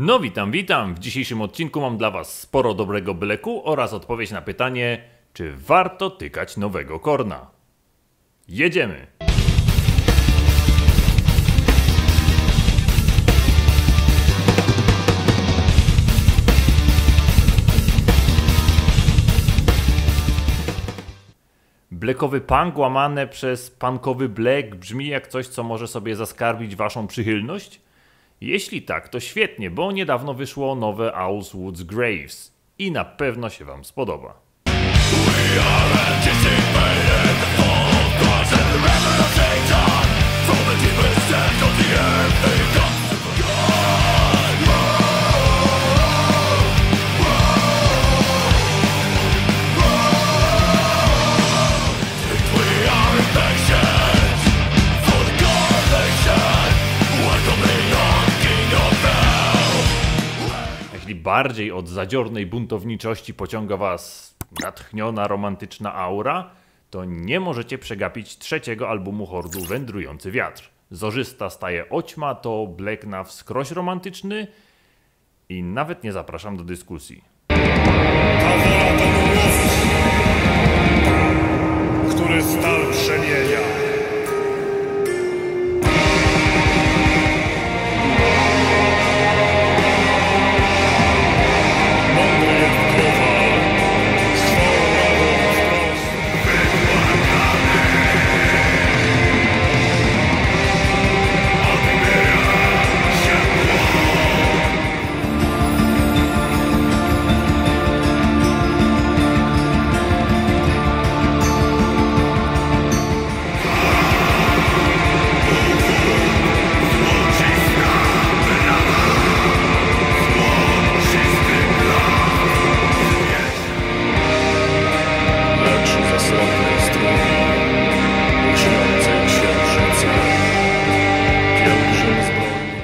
No witam. W dzisiejszym odcinku mam dla was sporo dobrego bleku oraz odpowiedź na pytanie, czy warto tykać nowego Korna. Jedziemy! Blekowy punk łamane przez punkowy black brzmi jak coś, co może sobie zaskarbić waszą przychylność? Jeśli tak, to świetnie, bo niedawno wyszło nowe Owl's Woods Graves i na pewno się wam spodoba. Jeśli bardziej od zadziornej buntowniczości pociąga was natchniona, romantyczna aura, to nie możecie przegapić trzeciego albumu Hordu Wędrujący Wiatr. Zorzysta staje oćma, to black na wskroś romantyczny i nawet nie zapraszam do dyskusji. Ta wola to mój który stal przemienia.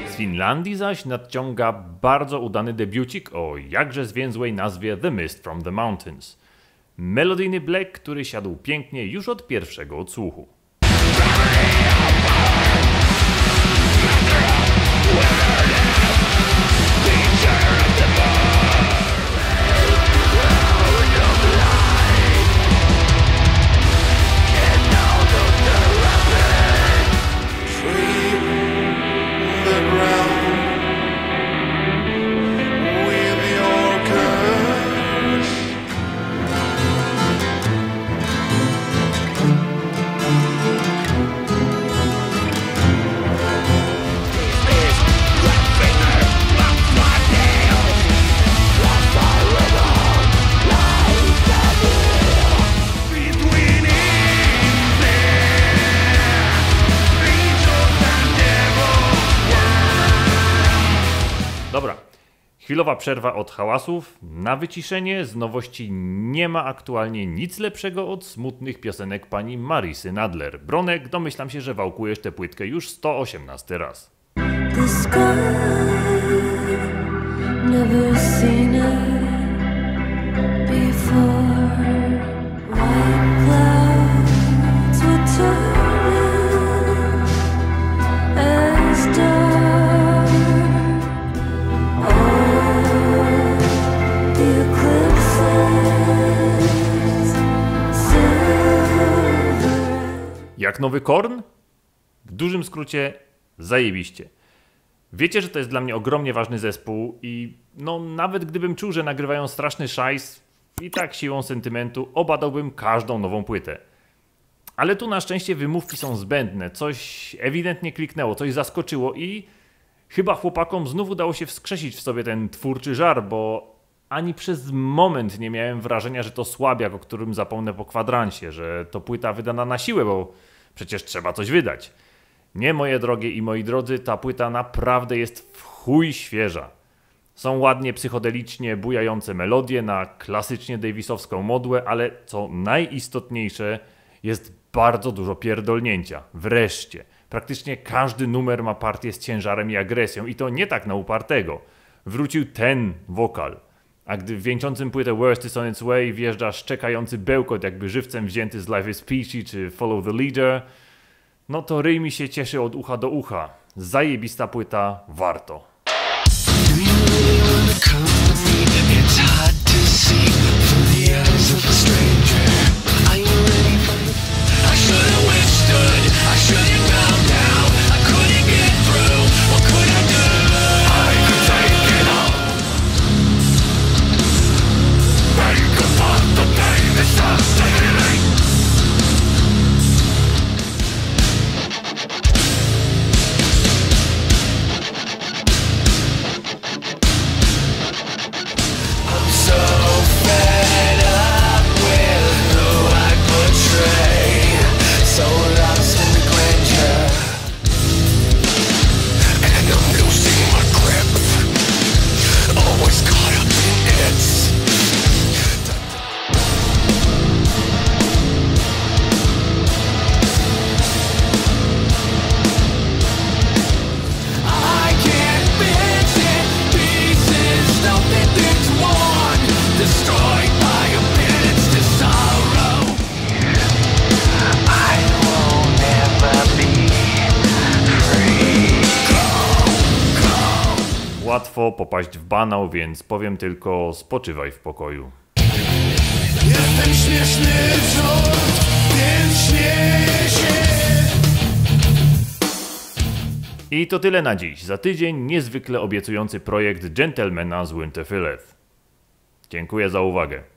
Z Finlandii zaś nadciąga bardzo udany debiucik o jakże zwięzłej nazwie The Mist from the Mountains. Melodyjny black, który siadł pięknie już od pierwszego odsłuchu. Dobra, chwilowa przerwa od hałasów, na wyciszenie. Z nowości nie ma aktualnie nic lepszego od smutnych piosenek pani Marisy Nadler. Bronek, domyślam się, że wałkujesz tę płytkę już 118 raz. The sky, never seen it before. White clouds were turning as dark. All the eclipses, silver. Jak nowy Korn? W dużym skrócie, zajebiście. Wiecie, że to jest dla mnie ogromnie ważny zespół i no nawet gdybym czuł, że nagrywają straszny szajs, i tak siłą sentymentu obadałbym każdą nową płytę. Ale tu na szczęście wymówki są zbędne, coś ewidentnie kliknęło, coś zaskoczyło i chyba chłopakom znów udało się wskrzesić w sobie ten twórczy żar, bo ani przez moment nie miałem wrażenia, że to słabiak, o którym zapomnę po kwadransie, że to płyta wydana na siłę, bo przecież trzeba coś wydać. Nie, moje drogie i moi drodzy, ta płyta naprawdę jest w chuj świeża. Są ładnie psychodelicznie bujające melodie na klasycznie davisowską modłę, ale co najistotniejsze, jest bardzo dużo pierdolnięcia. Wreszcie. Praktycznie każdy numer ma partię z ciężarem i agresją i to nie tak na upartego. Wrócił ten wokal. A gdy w wieńczącym płytę Worst is on its way wjeżdża szczekający bełkot jakby żywcem wzięty z Life is Peachy czy Follow the Leader, no to ryj mi się cieszy od ucha do ucha. Zajebista płyta, warto. łatwo popaść w banał, więc powiem tylko spoczywaj w pokoju. Jestem śmieszny wrzód, więc śmieję się. I to tyle na dziś. Za tydzień niezwykle obiecujący projekt Gentlemana z Winterfell. Dziękuję za uwagę.